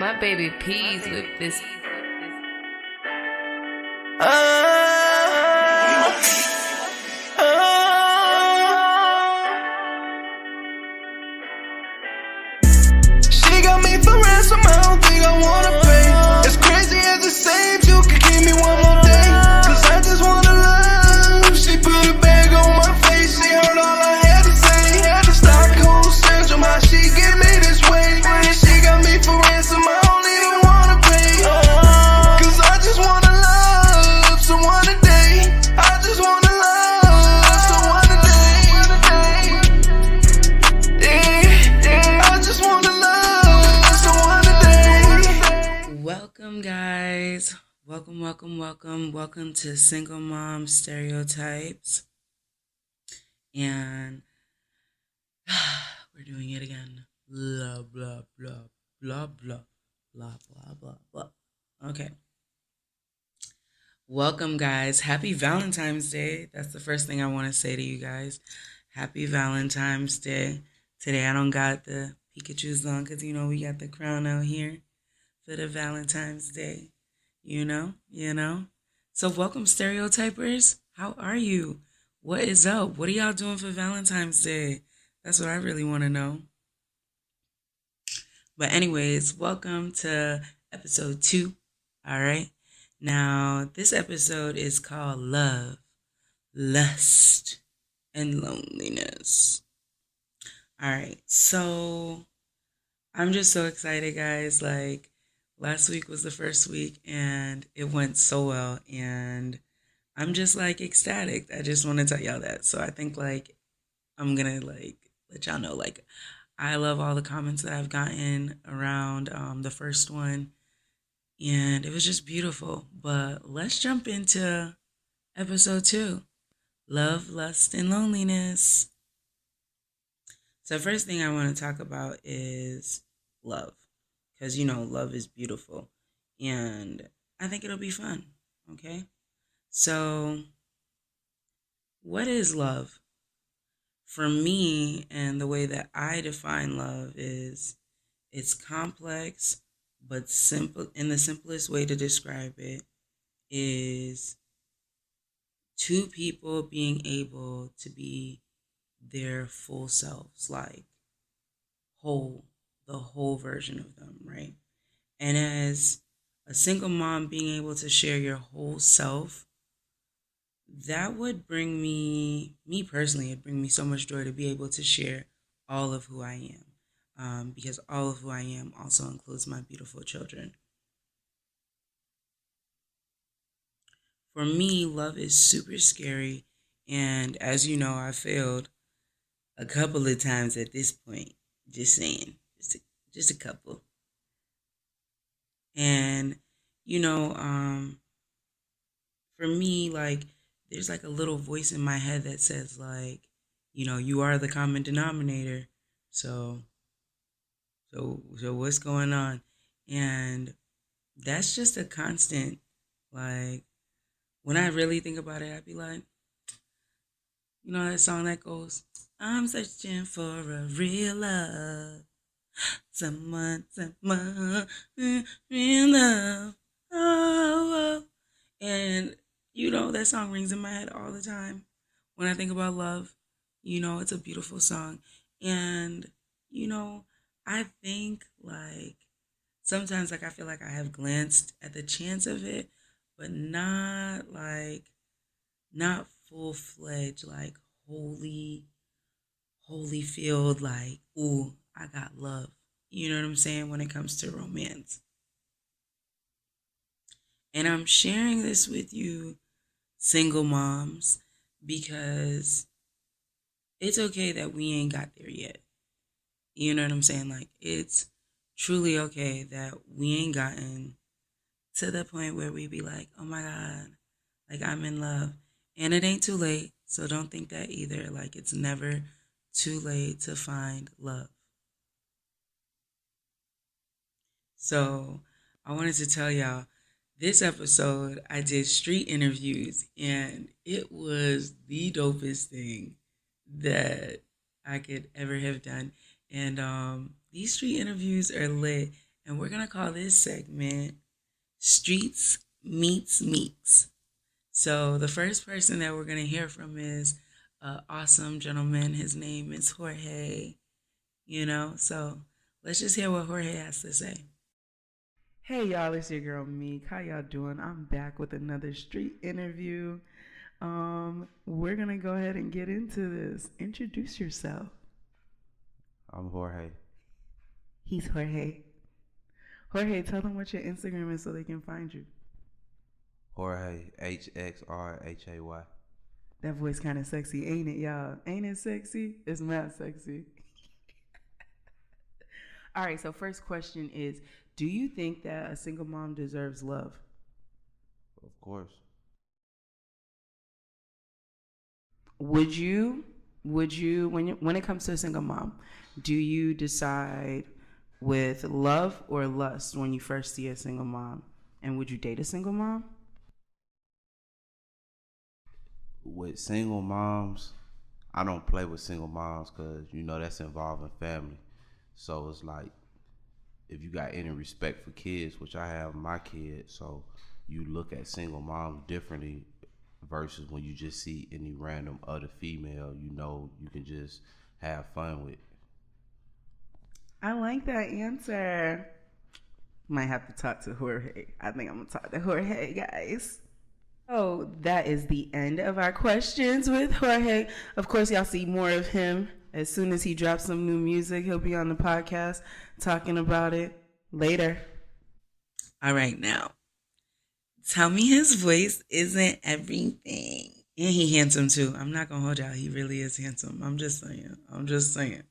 My baby peas with this. She got me for ransom, I don't think I wanna pay. As crazy as it seems, you can give me one more day. Cause I just wanna love. She put a bag on my face, she heard all I had to say. Stockholm syndrome, how she get me this way. She got me for ransom, I don't even wanna pay. Cause I just wanna love someone today. I just wanna love someone today. Yeah, I just wanna love someone today. Welcome, guys. Welcome to Single Mom Stereotypes. And we're doing it again. Blah, blah, blah, blah, blah, blah, blah, blah, blah. Okay. Welcome, guys. Happy Valentine's Day. That's the first thing I want to say to you guys. Happy Valentine's Day. Today I don't got the Pikachu's on because, we got the crown out here for the Valentine's Day. You know? So welcome, Stereotypers. How are you? What is up? What are y'all doing for Valentine's Day? That's what I really want to know. But anyways, welcome to episode 2. All right. Now, this episode is called Love, Lust, and Loneliness. All right. So I'm just so excited, guys. Last week was the first week and it went so well. And I'm just ecstatic. I just want to tell y'all that. So I think I'm going to let y'all know I love all the comments that I've gotten around the first one, and it was just beautiful. But let's jump into episode 2, Love, Lust, and Loneliness. So first thing I want to talk about is love, because love is beautiful, and I think it'll be fun. Okay, so what is love? For me, and the way that I define love is it's complex but simple. And the simplest way to describe it is two people being able to be their full selves, the whole version of them, right? And as a single mom, being able to share your whole self, that would bring me personally, it'd bring me so much joy to be able to share all of who I am, because all of who I am also includes my beautiful children. For me, love is super scary, and as you know, I failed a couple of times at this point. Just saying, just a couple. And for me, there's a little voice in my head that says you are the common denominator. So what's going on? And that's just a constant. When I really think about it, I'd be like, that song that goes, I'm searching for a real love. Someone, real love. Oh. And that song rings in my head all the time. When I think about love, it's a beautiful song. And, I think sometimes I feel like I have glanced at the chance of it, but not full-fledged, holy filled, ooh, I got love. You know what I'm saying? When it comes to romance. And I'm sharing this with you, single moms, because it's okay that we ain't got there yet. You know what I'm saying? It's truly okay that we ain't gotten to the point where we be like, oh my God, I'm in love. And it ain't too late, so don't think that either. It's never too late to find love. So I wanted to tell y'all, this episode, I did street interviews, and it was the dopest thing that I could ever have done. And these street interviews are lit. and we're going to call this segment Streets Meets Meeks. So the first person that we're going to hear from is an awesome gentleman. His name is Jorge, so let's just hear what Jorge has to say. Hey y'all, it's your girl Meek. How y'all doing? I'm back with another street interview. We're going to go ahead and get into this. Introduce yourself. I'm Jorge. He's Jorge. Jorge, tell them what your Instagram is so they can find you. Jorge, HXRHAY. That voice kind of sexy, ain't it, y'all? Ain't it sexy? It's mad sexy. All right, so first question is, do you think that a single mom deserves love? Of course. Would you when it comes to a single mom, do you decide with love or lust when you first see a single mom? And would you date a single mom? With single moms, I don't play with single moms because, that's involving family. So it's like, if you got any respect for kids, which I have my kids, so you look at single moms differently versus when you just see any random other female, you can just have fun with. I like that answer. Might have to talk to Jorge. I think I'm going to talk to Jorge, guys. Oh, that is the end of our questions with Jorge. Of course, y'all see more of him. As soon as he drops some new music, he'll be on the podcast talking about it later. All right, now, tell me his voice isn't everything. And he handsome, too. I'm not going to hold y'all. He really is handsome. I'm just saying.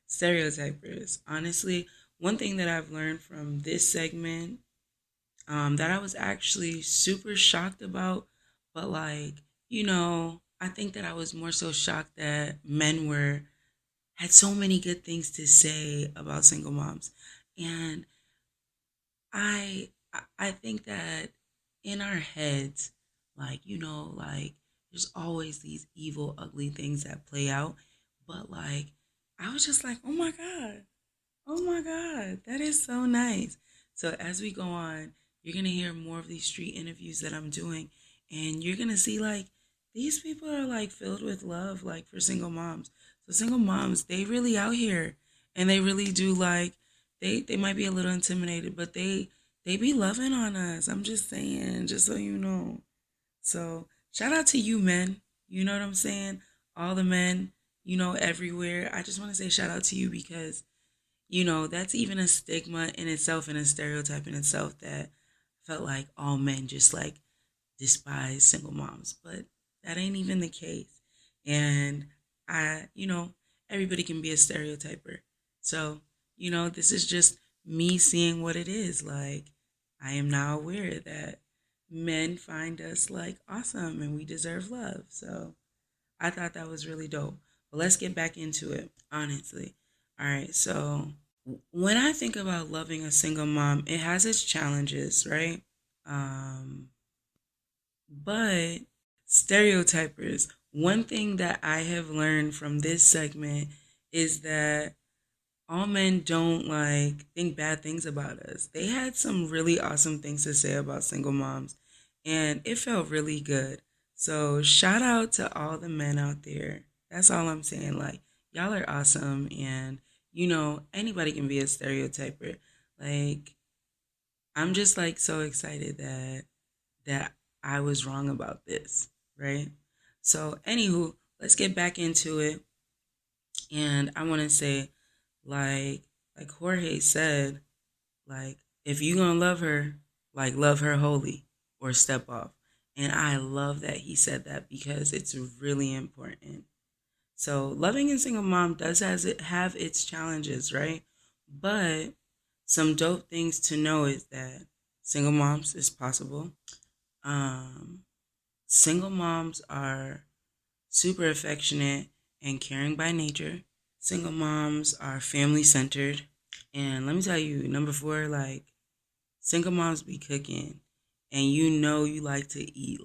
Stereotypers. Honestly, one thing that I've learned from this segment that I was actually super shocked about, but I think that I was more so shocked that men had so many good things to say about single moms. And I think that in our heads, there's always these evil, ugly things that play out. But I was just like, oh my God, that is so nice. So as we go on, you're going to hear more of these street interviews that I'm doing. And you're going to see these people are filled with love, for single moms. So single moms, they really out here, and they really do they might be a little intimidated, but they be loving on us. I'm just saying, just so you know. So shout out to you men. You know what I'm saying? All the men, everywhere. I just want to say shout out to you because, that's even a stigma in itself and a stereotype in itself that felt like all men just despise single moms, but that ain't even the case. And everybody can be a stereotyper. So, this is just me seeing what it is. I am now aware that men find us awesome and we deserve love. So I thought that was really dope. But let's get back into it, honestly. All right. So when I think about loving a single mom, it has its challenges, right? But stereotypers, one thing that I have learned from this segment is that all men don't think bad things about us. They had some really awesome things to say about single moms, and it felt really good. So shout out to all the men out there. That's all I'm saying. Y'all are awesome, and anybody can be a stereotyper. I'm just so excited that I was wrong about this, right? So anywho, let's get back into it. And I want to say, like Jorge said, if you gonna love her, love her wholly or step off. And I love that he said that because it's really important. So loving a single mom does have its challenges, right? But some dope things to know is that single moms is possible. Single moms are super affectionate and caring by nature. Single moms are family-centered. And let me tell you, number 4, single moms be cooking. And you like to eat.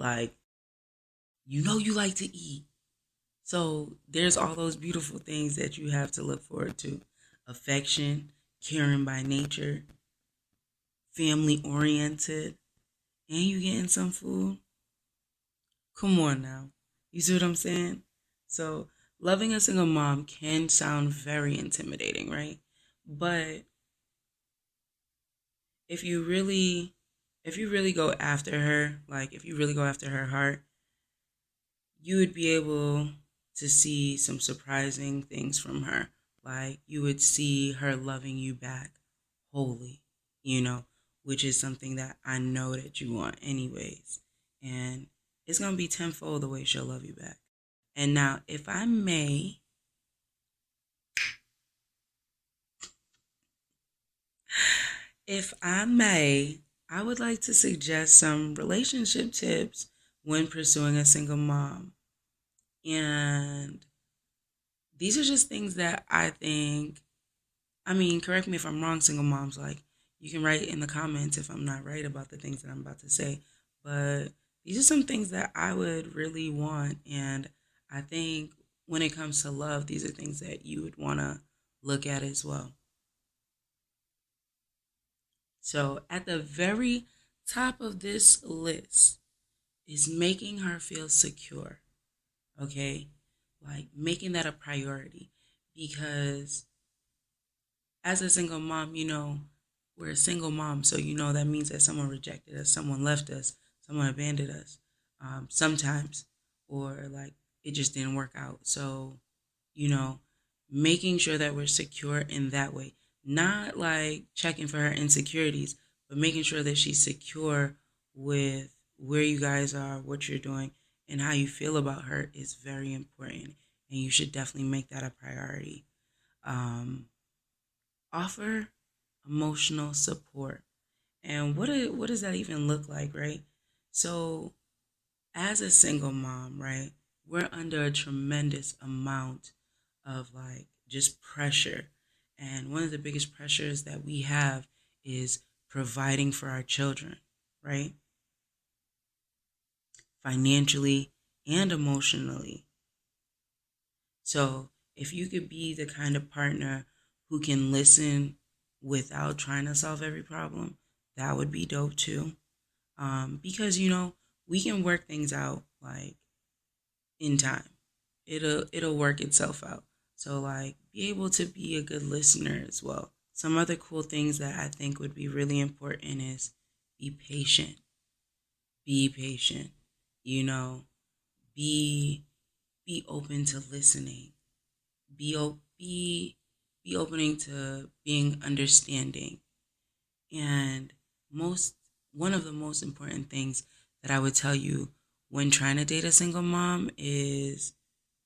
You like to eat. So there's all those beautiful things that you have to look forward to. affection, caring by nature, family oriented, and you getting some food. Come on now. You see what I'm saying? So, loving a single mom can sound very intimidating, right? But if you really go after her, like if you really go after her heart, you would be able to see some surprising things from her. Like you would see her loving you back wholly, which is something that I know that you want anyways. And it's going to be tenfold the way she'll love you back. And now, if I may, I would like to suggest some relationship tips when pursuing a single mom. And these are just things that I think, correct me if I'm wrong, single moms, like you can write in the comments if I'm not right about the things that I'm about to say. But these are some things that I would really want. And I think when it comes to love, these are things that you would want to look at as well. So at the very top of this list is making her feel secure. Okay? Like making that a priority. Because as a single mom, we're a single mom. So, that means that someone rejected us, someone left us, someone abandoned us sometimes. Or like it just didn't work out. So, making sure that we're secure in that way. Not like checking for her insecurities, but making sure that she's secure with where you guys are, what you're doing, and how you feel about her is very important. And you should definitely make that a priority. Offer emotional support. And what does that even look like, right? So as a single mom, right, we're under a tremendous amount of like just pressure. And one of the biggest pressures that we have is providing for our children, right? Financially and emotionally. So if you could be the kind of partner who can listen without trying to solve every problem, that would be dope too. Because, we can work things out like in time. It'll work itself out. So like be able to be a good listener as well. Some other cool things that I think would be really important is be patient. Be patient. Be open to listening. Be opening to being understanding. And one of the most important things that I would tell you when trying to date a single mom is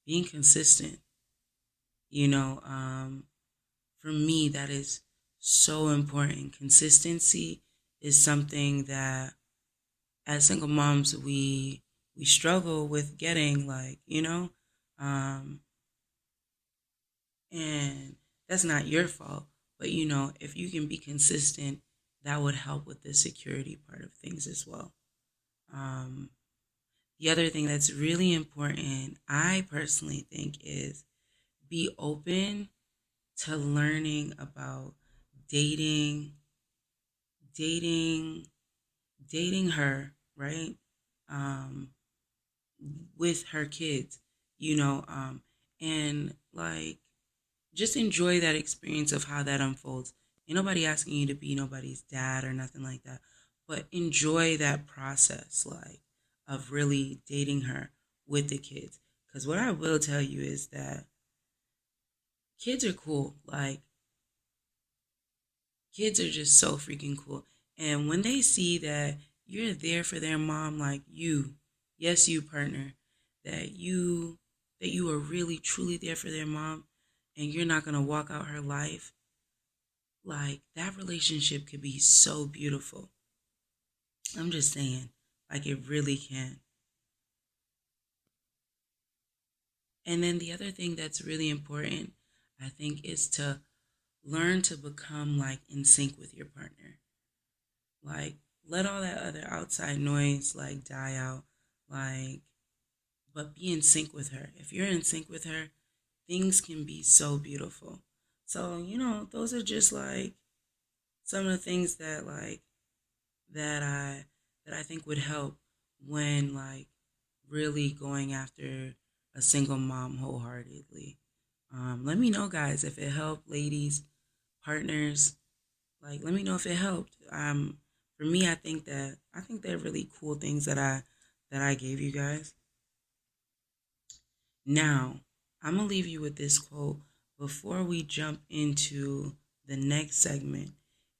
being consistent. For me, that is so important. Consistency is something that as single moms, we struggle with getting, and that's not your fault. But, if you can be consistent, that would help with the security part of things as well. The other thing that's really important, I personally think, is be open to learning about dating her, right? With her kids, and like just enjoy that experience of how that unfolds. Ain't nobody asking you to be nobody's dad or nothing like that, but enjoy that process, like of really dating her with the kids. Because what I will tell you is that kids are cool. Like, kids are just so freaking cool. And when they see that you're there for their mom, like yes, you partner, that you are really truly there for their mom, and you're not gonna walk out her life, like that relationship could be so beautiful. I'm just saying, like it really can. And then the other thing that's really important, I think, is to learn to become like in sync with your partner. Like let all that other outside noise like die out, like, but be in sync with her. If you're in sync with her, things can be so beautiful. So, those are just like some of the things that I think would help when like really going after a single mom wholeheartedly. Let me know, guys, if it helped, ladies, partners. Like, let me know if it helped. For me, I think they're really cool things that I gave you guys. Now, I'm gonna leave you with this quote before we jump into the next segment.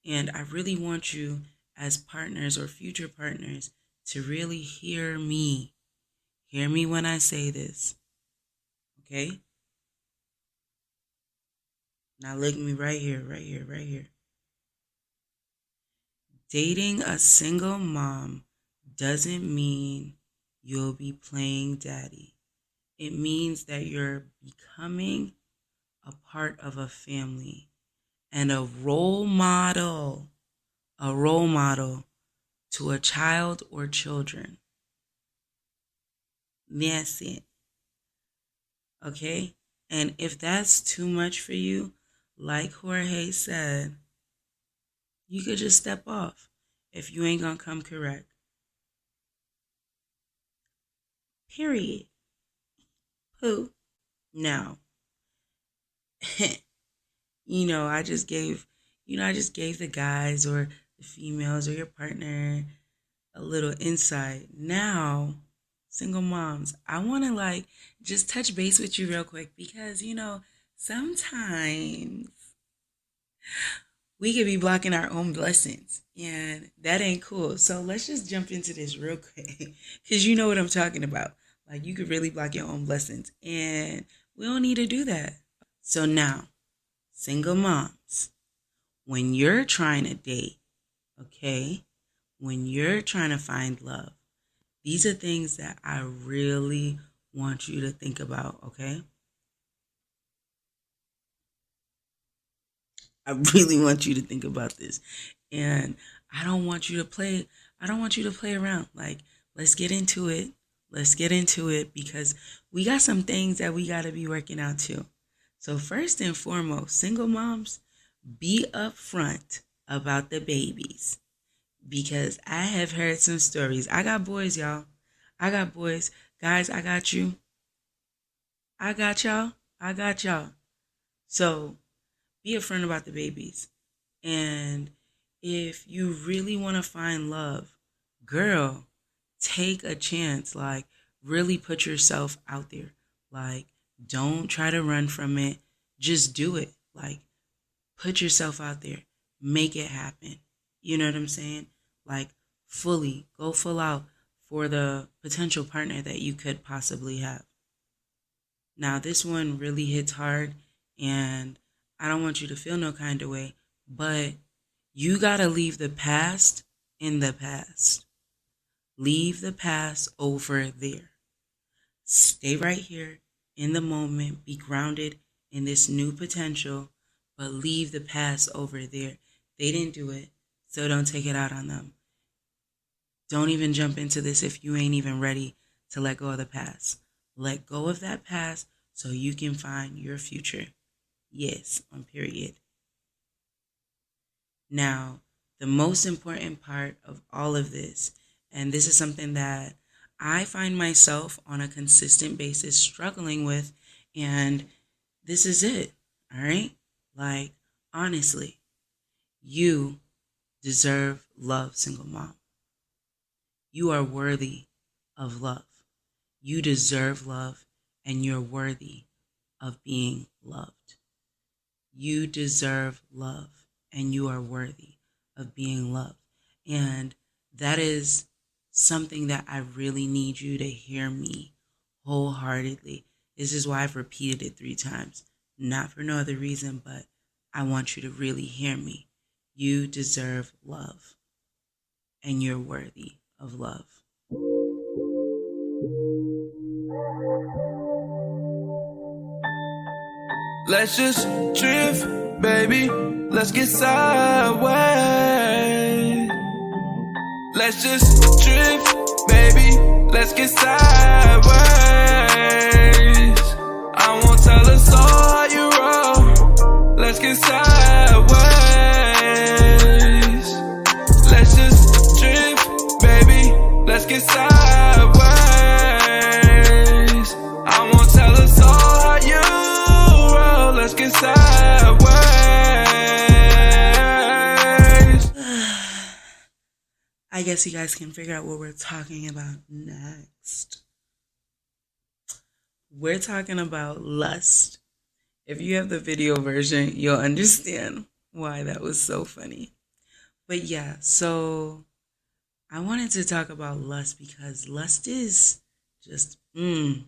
And I really want you, as partners or future partners, to really hear me. Hear me when I say this. Okay? Now look at me right here, right here, right here. Dating a single mom doesn't mean you'll be playing daddy. It means that you're becoming a part of a family and a role model to a child or children. That's it. Okay? And if that's too much for you, like Jorge said, you could just step off if you ain't gonna come correct. Period. Who? Now, I just gave the guys or the females or your partner a little insight. Now, single moms, I want to just touch base with you real quick because, sometimes we could be blocking our own blessings and that ain't cool. So let's just jump into this real quick because you know what I'm talking about. Like, you could really block your own blessings and we don't need to do that. So now, single moms, when you're trying to date, okay, when you're trying to find love, these are things that I really want you to think about, okay? I really want you to think about this. And I don't want you to play around. Like, let's get into it. Let's get into it because we got some things that we got to be working out too. So first and foremost, single moms, be upfront about the babies because I have heard some stories. I got boys, y'all. I got boys. Guys, I got you. I got y'all. I got y'all. So be upfront about the babies. And if you really want to find love, girl, take a chance. Like, really put yourself out there. Like, don't try to run from it. Just do it. Like, put yourself out there. Make it happen. You know what I'm saying? Like, go full out for the potential partner that you could possibly have. Now, this one really hits hard, and I don't want you to feel no kind of way, but you got to leave the past in the past. Leave the past over there. Stay right here in the moment. Be grounded in this new potential, but leave the past over there. They didn't do it, so don't take it out on them. Don't even jump into this if you ain't even ready to let go of the past. Let go of that past so you can find your future. Yes, on period. Now, the most important part of all of this, and this is something that I find myself on a consistent basis struggling with, and this is it, all right? Like, honestly, you deserve love, single mom. You are worthy of love. You deserve love, and you're worthy of being loved. You deserve love, and you are worthy of being loved. And that is something that I really need you to hear me wholeheartedly. This is why I've repeated it 3 times. Not for no other reason, but I want you to really hear me. You deserve love, and you're worthy of love. Let's just drift, baby. Let's get sideways. Let's just drift, baby. Let's get sideways. I won't tell us all how you roll. Let's get get sideways. Let's just drift, baby. Let's get sideways. I won't tell us all how you roll. Let's get sideways. I guess you guys can figure out what we're talking about next. We're talking about lust. If you have the video version, you'll understand why that was so funny. But yeah, so I wanted to talk about lust because lust is just, you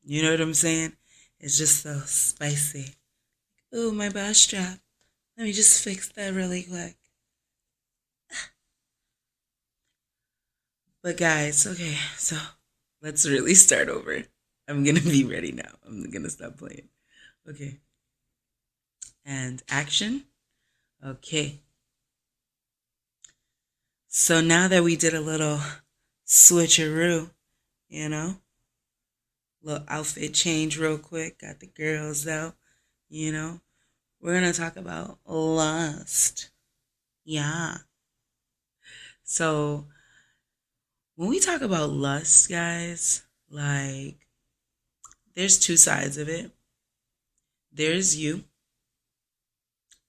know what I'm saying? It's just so spicy. Ooh, my bra strap. Let me just fix that really quick. But guys, okay, so let's really start over. I'm going to be ready now. I'm going to stop playing. Okay. And action. Okay. So now that we did a little switcheroo, you know, little outfit change real quick, got the girls out, you know, we're going to talk about lust. Yeah. So when we talk about lust, guys, like, there's two sides of it. There's you,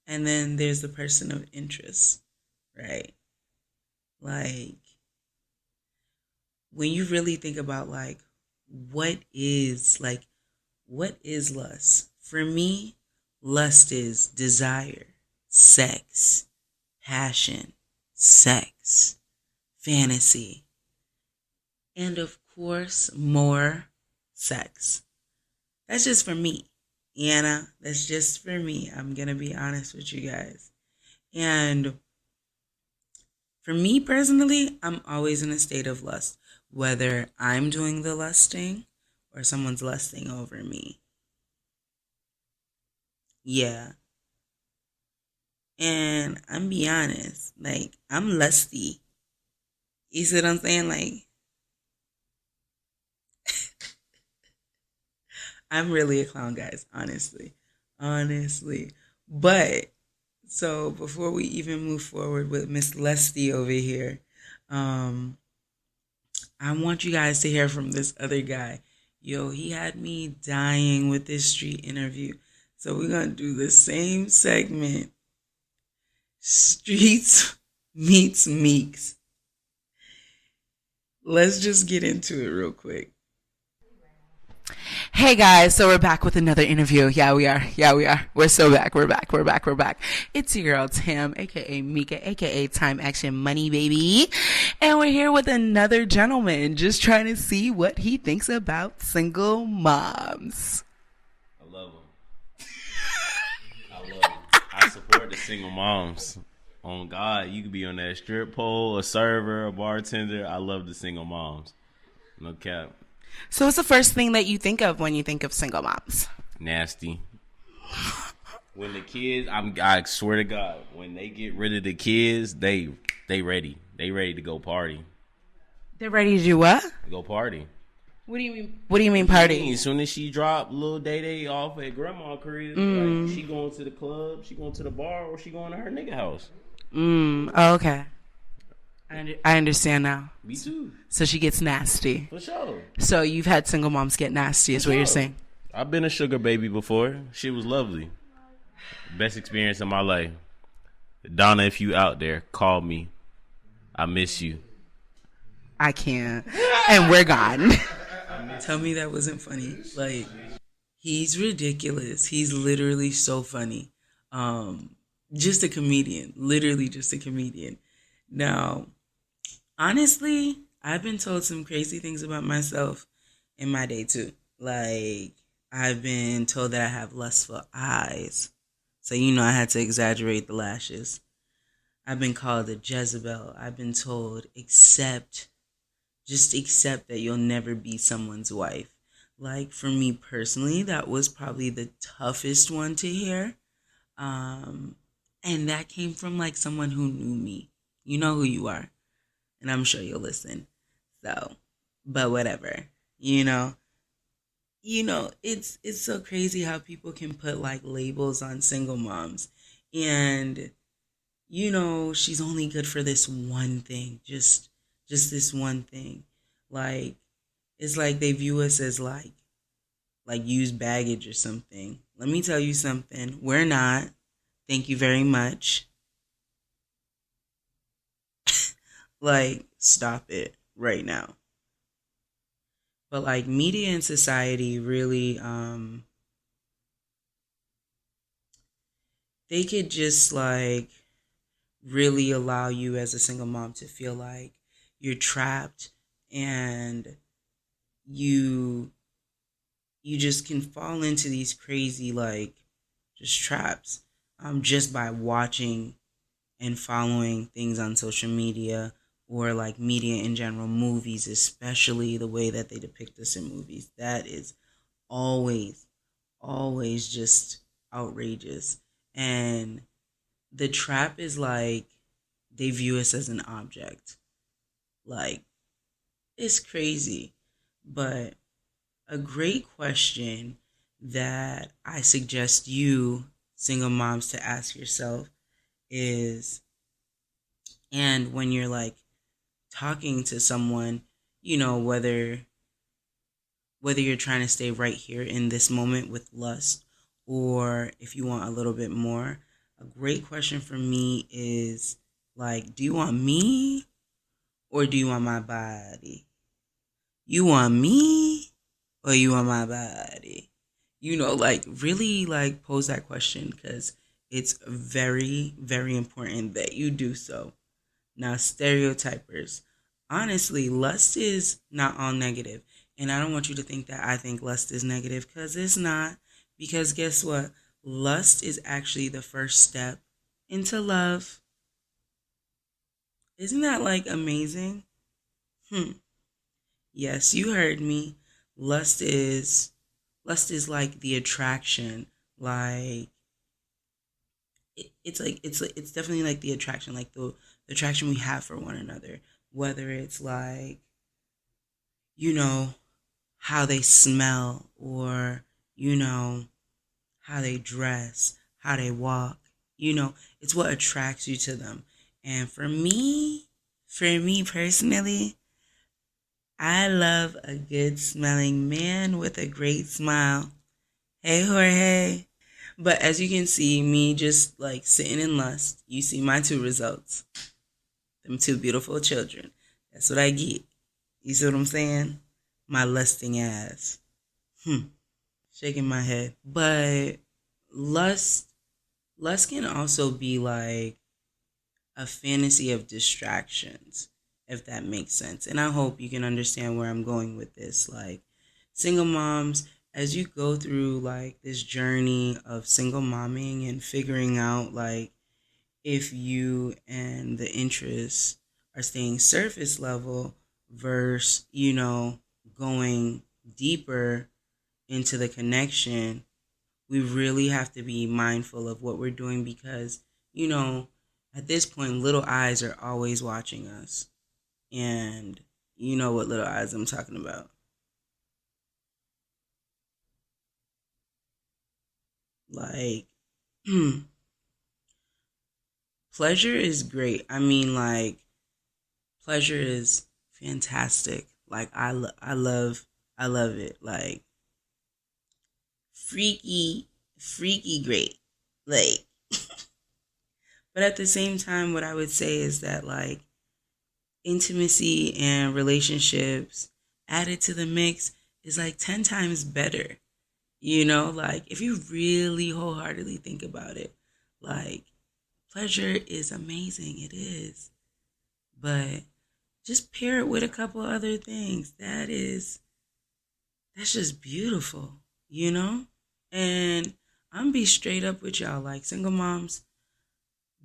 and then there's the person of interest, right? Like, when you really think about, like, what is lust? For me, lust is desire, sex, passion, sex, fantasy, and of course, more sex. That's just for me. That's just for me. I'm going to be honest with you guys. And for me personally, I'm always in a state of lust, whether I'm doing the lusting or someone's lusting over me. Yeah. And I'm be honest, like, I'm lusty. You see what I'm saying? Like, I'm really a clown, guys, honestly. But, so before we even move forward with Miss Lusty over here, I want you guys to hear from this other guy. Yo, he had me dying with this street interview. So we're going to do the same segment. Streets meets Meeks. Let's just get into it real quick. Hey guys, so we're back with another interview. Yeah, we are. We're so back. We're back. It's your girl Tam, aka Mika, aka Time Action Money Baby. And we're here with another gentleman, just trying to see what he thinks about single moms. I love them. I support the single moms. On God, you could be on that strip pole, a server, a bartender. I love the single moms. No cap. So what's the first thing that you think of when you think of single moms? Nasty. When the kids, I swear to God, when they get rid of the kids, they ready. They ready to go party. They're ready to do what? Go party. What do you mean? What do you mean party? As soon as she drop little Day off at grandma's crib, like, she going to the club, she going to the bar, or she going to her nigga house. Oh, okay. I understand now. Me too. So she gets nasty. For sure. So you've had single moms get nasty, is what you're saying? I've been a sugar baby before. She was lovely. Best experience of my life. Donna, if you out there, call me. I miss you. I can't. And we're gone. Tell me that wasn't funny. Like, he's ridiculous. He's literally so funny. Just a comedian. Literally just a comedian. Now, honestly, I've been told some crazy things about myself in my day too. Like, I've been told that I have lustful eyes. So, I had to exaggerate the lashes. I've been called a Jezebel. I've been told, just accept that you'll never be someone's wife. Like, for me personally, that was probably the toughest one to hear. And that came from, like, someone who knew me. You know who you are. And I'm sure you'll listen. So, but whatever. It's so crazy how people can put, like, labels on single moms. And she's only good for this one thing, just this one thing. Like, it's like they view us as like used baggage or something. Let me tell you something. We're not. Thank you very much. Like, stop it right now. But like media and society really they could just like really allow you as a single mom to feel like you're trapped, and you just can fall into these crazy like just traps just by watching and following things on social media, or like media in general, movies, especially the way that they depict us in movies. That is always, always just outrageous. And the trap is like they view us as an object. Like, it's crazy. But a great question that I suggest you, single moms, to ask yourself is, and when you're like talking to someone, whether you're trying to stay right here in this moment with lust, or if you want a little bit more, a great question for me is like, do you want me or do you want my body? You want me or you want my body? Like really like pose that question, because it's very, very important that you do so. Now, stereotypers. Honestly, lust is not all negative. And I don't want you to think that I think lust is negative, because it's not. Because guess what? Lust is actually the first step into love. Isn't that like amazing? Yes, you heard me. Lust is like the attraction. Like it's definitely like the attraction, like the attraction we have for one another. Whether it's like, how they smell, or, how they dress, how they walk. It's what attracts you to them. And for me personally, I love a good smelling man with a great smile. Hey, Jorge. But as you can see, me just like sitting in lust, you see my two results. Them two beautiful children. That's what I get. You see what I'm saying? My lusting ass. Shaking my head. But lust can also be like a fantasy of distractions, if that makes sense. And I hope you can understand where I'm going with this. Like, single moms, as you go through like this journey of single momming and figuring out like if you and the interests are staying surface level versus, going deeper into the connection, we really have to be mindful of what we're doing, because, at this point, little eyes are always watching us. And you know what little eyes I'm talking about. Like, pleasure is great. I mean, like, pleasure is fantastic. Like, I love it. Like, freaky great. Like, but at the same time, what I would say is that, like, intimacy and relationships added to the mix is like 10 times better. Like, if you really wholeheartedly think about it, like, pleasure is amazing. It is. But just pair it with a couple other things. That's just beautiful, And I'm be straight up with y'all, like, single moms,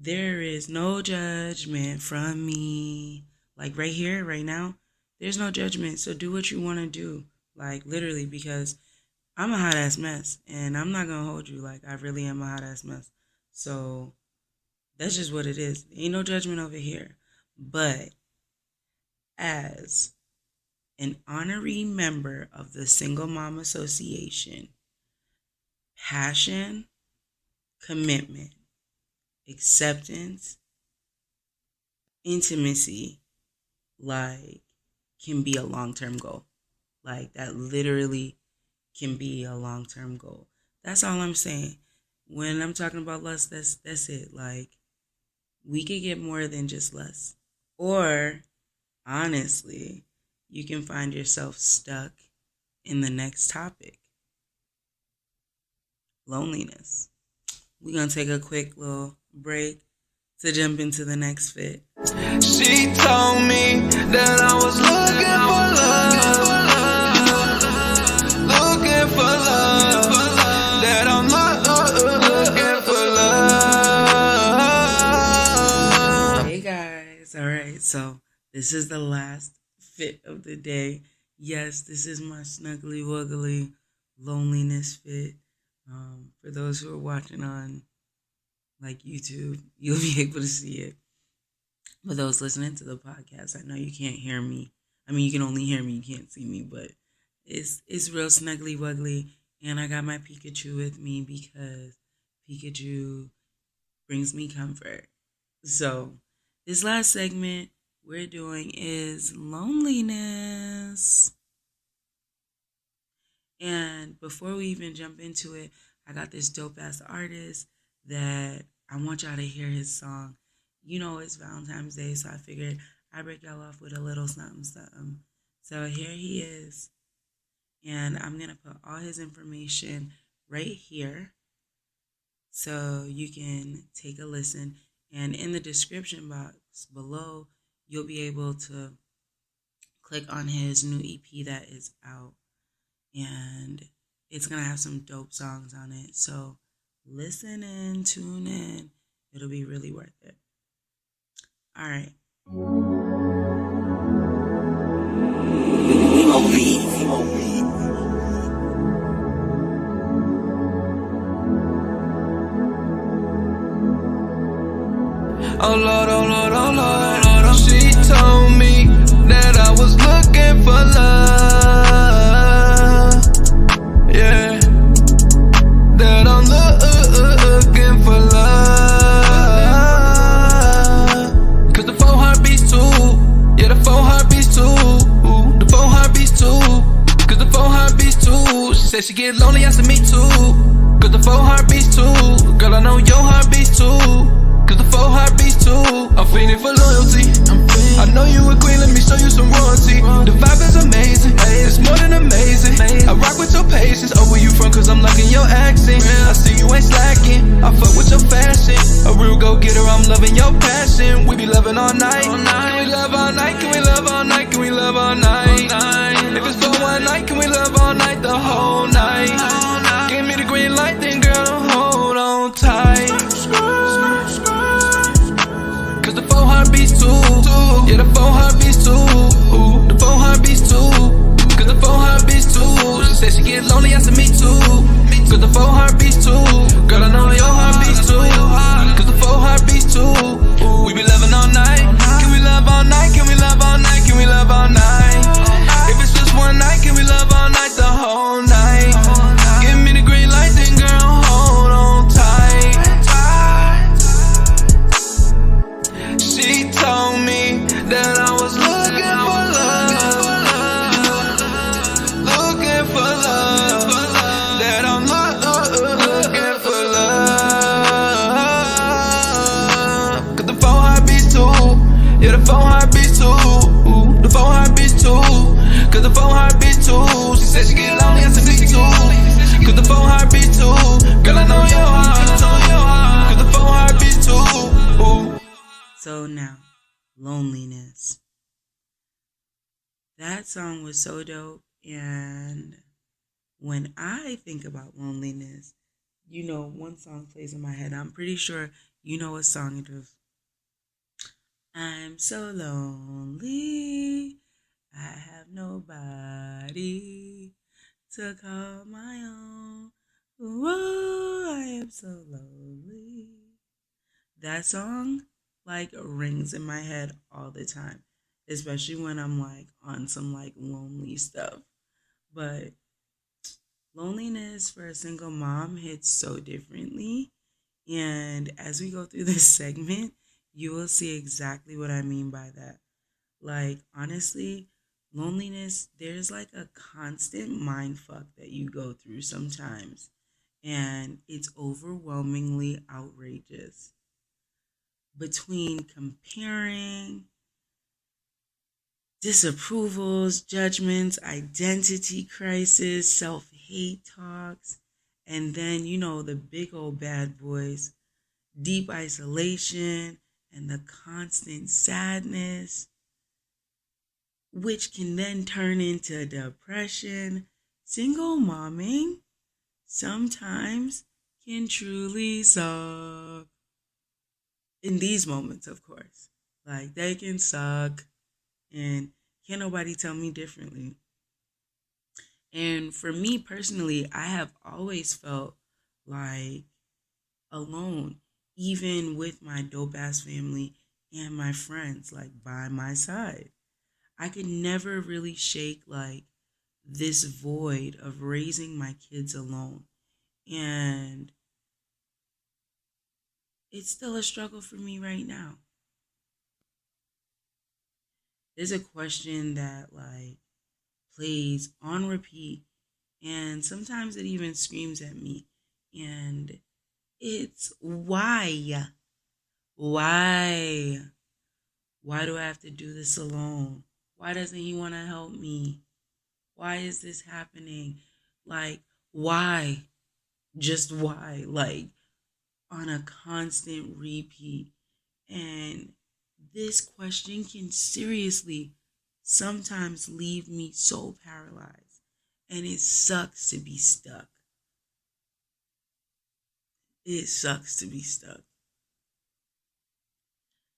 there is no judgment from me. Like, right here, right now, there's no judgment. So do what you want to do. Like, literally, because I'm a hot ass mess, and I'm not going to hold you. Like, I really am a hot ass mess. So that's just what it is. Ain't no judgment over here. But as an honorary member of the Single Mom Association, passion, commitment, acceptance, intimacy, like, can be a long-term goal. Like, that literally can be a long-term goal. That's all I'm saying. When I'm talking about lust, that's it. Like, we could get more than just lust. Or, honestly, you can find yourself stuck in the next topic. Loneliness. We're going to take a quick little break to jump into the next fit. She told me that I was looking for love, that I'm looking for love. Hey guys, all right, so this is the last fit of the day. Yes, this is my snuggly wuggly loneliness fit. For those who are watching on like YouTube, you'll be able to see it. For those listening to the podcast, I know you can't hear me. I mean, you can only hear me, you can't see me, but it's real snuggly wuggly. And I got my Pikachu with me because Pikachu brings me comfort. So this last segment we're doing is loneliness. And before we even jump into it, I got this dope ass artist that I want y'all to hear his song. You know, it's Valentine's Day, so I figured I'd break y'all off with a little something, something. So here he is. And I'm going to put all his information right here so you can take a listen. And in the description box below, you'll be able to click on his new EP that is out. And it's going to have some dope songs on it. So listen in, tune in. It'll be really worth it. All right. Oh Lord, oh Lord, oh Lord, oh Lord. She told me that I was looking for love. Yeah, that I'm looking for love. Cause the 4 heartbeats too. Yeah, the 4 heartbeats too. The 4 heartbeats too. Cause the 4 heartbeats too. She said she get lonely, I said me too. Cause the 4 heartbeats too. Girl, I know your heartbeats too. Cause the 4 heartbeats too. I'm feeling for loyalty. I know you a queen, let me show you some royalty. The vibe is amazing, it's more than amazing. I rock with your patience. Oh, where you from? Cause I'm liking your accent. I see you ain't slacking, I fuck with your fashion. A real go-getter, I'm loving your passion. We be loving all night. Can we love all night? Can we love all night? Can we love all night? If it's for one night, can we love all night? The whole night. Give me the green light, then girl, hold on tight. Cause the 4 heartbeats too. Yeah, the 4 heartbeats too. The 4 heartbeats too. Cause the 4 heartbeats too. She said she get lonely, I said me too. Cause the 4 heartbeats too. Girl, I know your heartbeats too. Cause the 4 heartbeats too. We be loving all night. Can we love all night? Can we love all night? Can we love all night? If it's just one night, can we love all night? The whole night. Give me the green light, then girl, hold on tight. She told me that I was looking for love, that I'm looking for love. Cause the 4 heartbeats too, yeah, the 4 heartbeats too, the 4 heartbeats too. Cause the 4 heartbeats too. She said she get lonely, I said me too. Cause the 4 heartbeats too. Girl, I know your heart. Cause the 4 heartbeats too. So now, loneliness. That song was so dope. And when I think about loneliness, you know, one song plays in my head. I'm pretty sure you know what song it is. I'm so lonely. I have nobody to call my own. Whoa, I am so lonely. That song like rings in my head all the time, especially when I'm like on some like lonely stuff. But loneliness for a single mom hits so differently. And as we go through this segment, you will see exactly what I mean by that. Like, honestly, loneliness, there's like a constant mind fuck that you go through sometimes. And it's overwhelmingly outrageous. Between comparing, disapprovals, judgments, identity crisis, self hate talks, and then, the big old bad boys, deep isolation, and the constant sadness, which can then turn into depression. Single momming sometimes can truly suck. In these moments, of course. Like, they can suck, and can't nobody tell me differently. And for me personally, I have always felt like alone, even with my dope ass family and my friends, like by my side. I could never really shake like this void of raising my kids alone. And it's still a struggle for me right now. There's a question that like plays on repeat, and sometimes it even screams at me. And it's why? Why? Why do I have to do this alone? Why doesn't he want to help me? Why is this happening? Like, why? Just why? Like, on a constant repeat. And this question can seriously sometimes leave me so paralyzed. And it sucks to be stuck. It sucks to be stuck.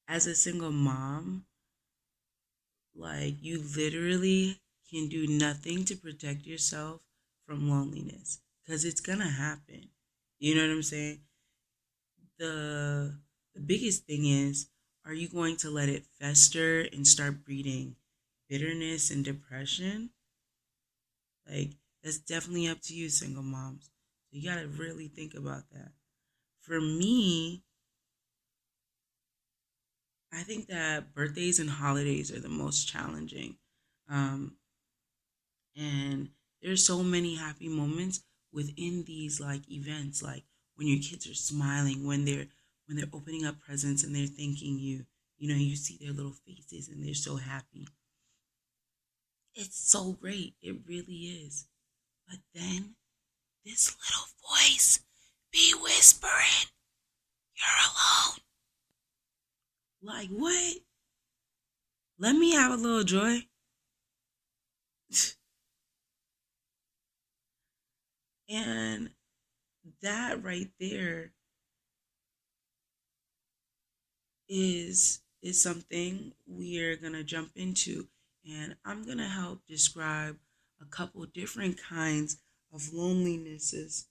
As a single mom, like, you literally can do nothing to protect yourself from loneliness because it's gonna happen. You know what I'm saying? The biggest thing is, are you going to let it fester and start breeding bitterness and depression? Like, that's definitely up to you, single moms. So you gotta really think about that. For me, I think that birthdays and holidays are the most challenging. Um, and there's so many happy moments within these like events, like when your kids are smiling, when they're opening up presents and they're thanking you. You see their little faces and they're so happy. It's so great. It really is. But then this little voice be whispering, "You're alone." Like, what? Let me have a little joy. And that right there is something we're gonna jump into, and I'm gonna help describe a couple different kinds of loneliness,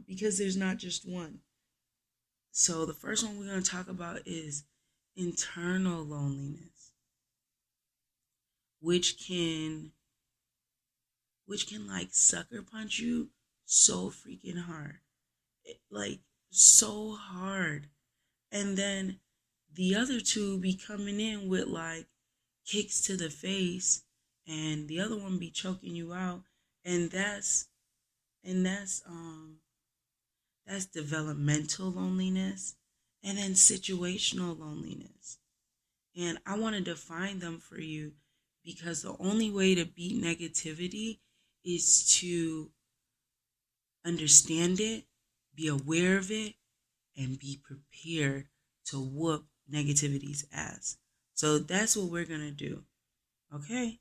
because there's not just one. So the first one we're gonna talk about is internal loneliness, which can like sucker punch you so freaking hard. Like, so hard. And then the other two be coming in with like kicks to the face, and the other one be choking you out. And that's developmental loneliness, and then situational loneliness. And I want to define them for you, because the only way to beat negativity is to understand it, be aware of it, and be prepared to whoop negativity's ass. So that's what we're going to do. Okay?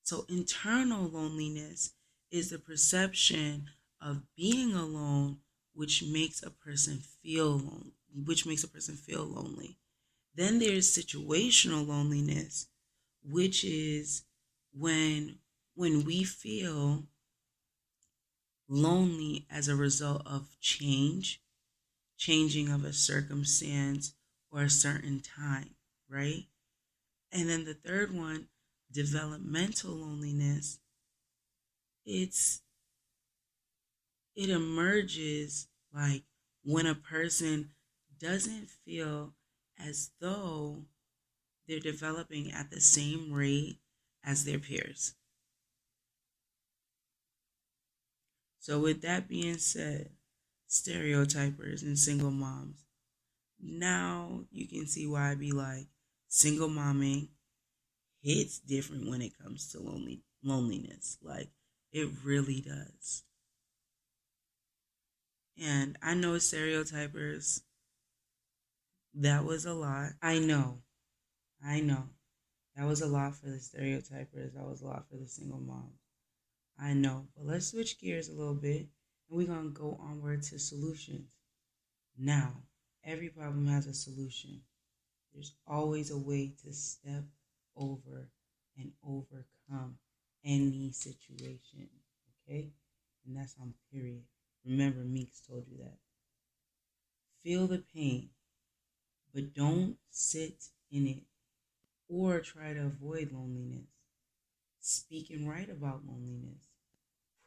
So internal loneliness is the perception of being alone, which makes a person feel lonely. Then there's situational loneliness, which is when we feel lonely as a result of changing of a circumstance or a certain time, right? And then the third one, developmental loneliness, it's it emerges like when a person doesn't feel as though they're developing at the same rate as their peers. So, with that being said, stereotypers and single moms, now you can see why I be like, single momming hits different when it comes to loneliness. Like, it really does. And I know stereotypers, that was a lot. I know. That was a lot for the stereotypers. That was a lot for the single moms. I know. But let's switch gears a little bit and we're going to go onward to solutions. Now, every problem has a solution. There's always a way to step over and overcome any situation. Okay? And that's on period. Remember, Meeks told you that. Feel the pain, but don't sit in it or try to avoid loneliness. Speak and write about loneliness.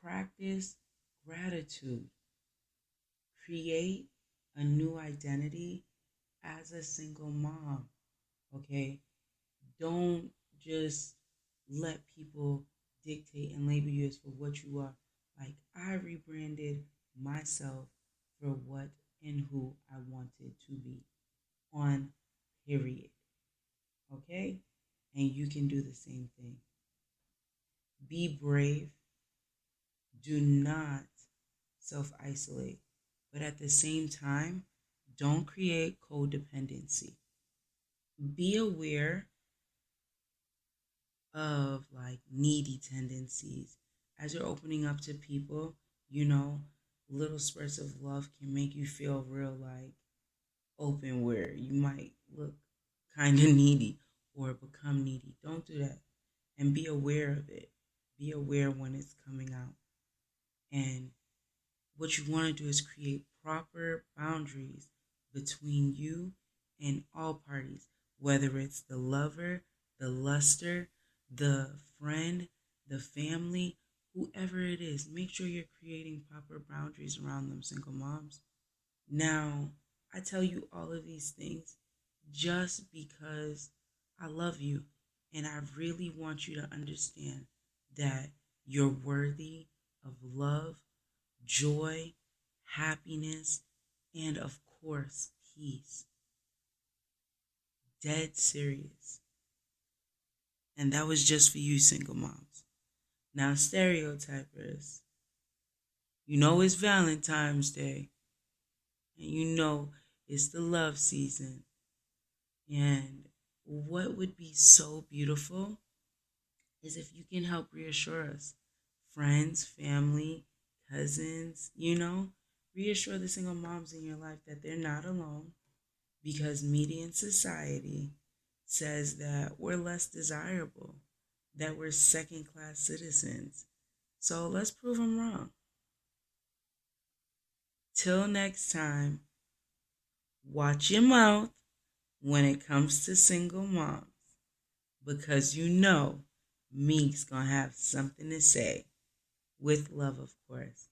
Practice gratitude. Create a new identity as a single mom. Okay? Don't just let people dictate and label you as for what you are. Like, I rebranded myself for what and who I wanted to be. On period. Okay? And you can do the same thing. Be brave. Do not self-isolate. But at the same time, don't create codependency. Be aware of like needy tendencies. As you're opening up to people, little spurts of love can make you feel real like open where you might look kind of needy or become needy. Don't do that. And be aware of it. Be aware when it's coming out. And what you want to do is create proper boundaries between you and all parties, whether it's the lover, the luster, the friend, the family, whoever it is. Make sure you're creating proper boundaries around them, single moms. Now, I tell you all of these things just because I love you and I really want you to understand that you're worthy of love, joy, happiness, and of course, peace. Dead serious. And that was just for you, single moms. Now, stereotypers, it's Valentine's Day. And it's the love season. And what would be so beautiful is if you can help reassure us, friends, family, cousins, reassure the single moms in your life that they're not alone, because media and society says that we're less desirable, that we're second-class citizens. So let's prove them wrong. Till next time, watch your mouth when it comes to single moms, because Meek's gonna have something to say. With love, of course.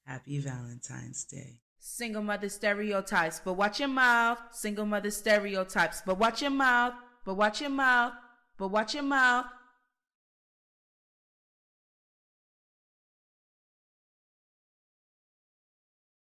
Happy Valentine's Day. Single mother stereotypes, but watch your mouth. Single mother stereotypes, but watch your mouth. But watch your mouth. But watch your mouth.